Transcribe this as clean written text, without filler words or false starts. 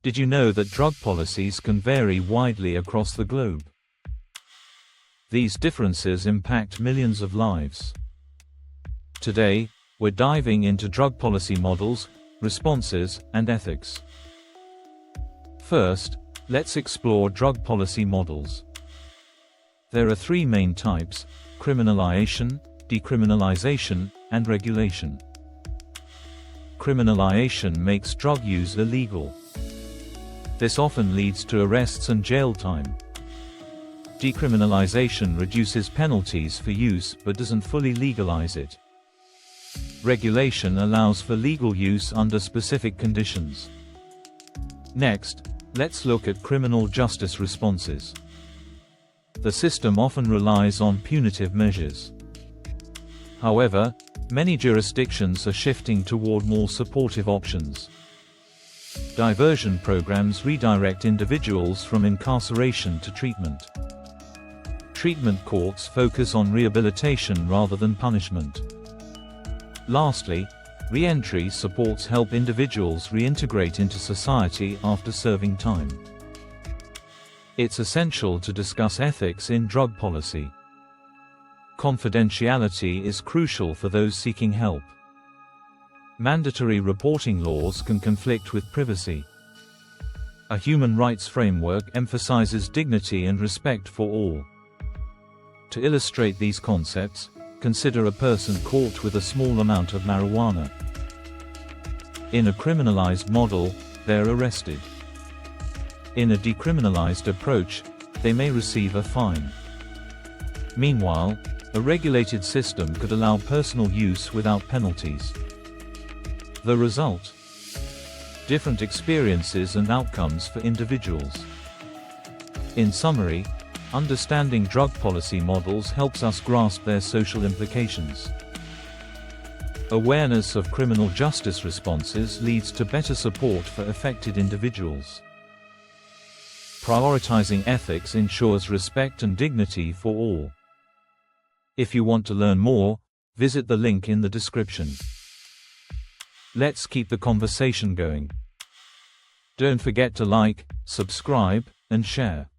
Did you know that drug policies can vary widely across the globe? These differences impact millions of lives. Today, we're diving into drug policy models, responses, and ethics. First, let's explore drug policy models. There are three main types: criminalisation, decriminalisation, and regulation. Criminalisation makes drug use illegal. This often leads to arrests and jail time. Decriminalisation reduces penalties for use but doesn't fully legalize it. Regulation allows for legal use under specific conditions. Next, let's look at criminal justice responses. The system often relies on punitive measures. However, many jurisdictions are shifting toward more supportive options. Diversion programs redirect individuals from incarceration to treatment. Treatment courts focus on rehabilitation rather than punishment. Lastly, re-entry supports help individuals reintegrate into society after serving time. It's essential to discuss ethics in drug policy. Confidentiality is crucial for those seeking help. Mandatory reporting laws can conflict with privacy. A human rights framework emphasizes dignity and respect for all. To illustrate these concepts, consider a person caught with a small amount of marijuana. In a criminalized model, they're arrested. In a decriminalized approach, they may receive a fine. Meanwhile, a regulated system could allow personal use without penalties. The result? Different experiences and outcomes for individuals. In summary, understanding drug policy models helps us grasp their social implications. Awareness of criminal justice responses leads to better support for affected individuals. Prioritizing ethics ensures respect and dignity for all. If you want to learn more, visit the link in the description. Let's keep the conversation going. Don't forget to like, subscribe, and share.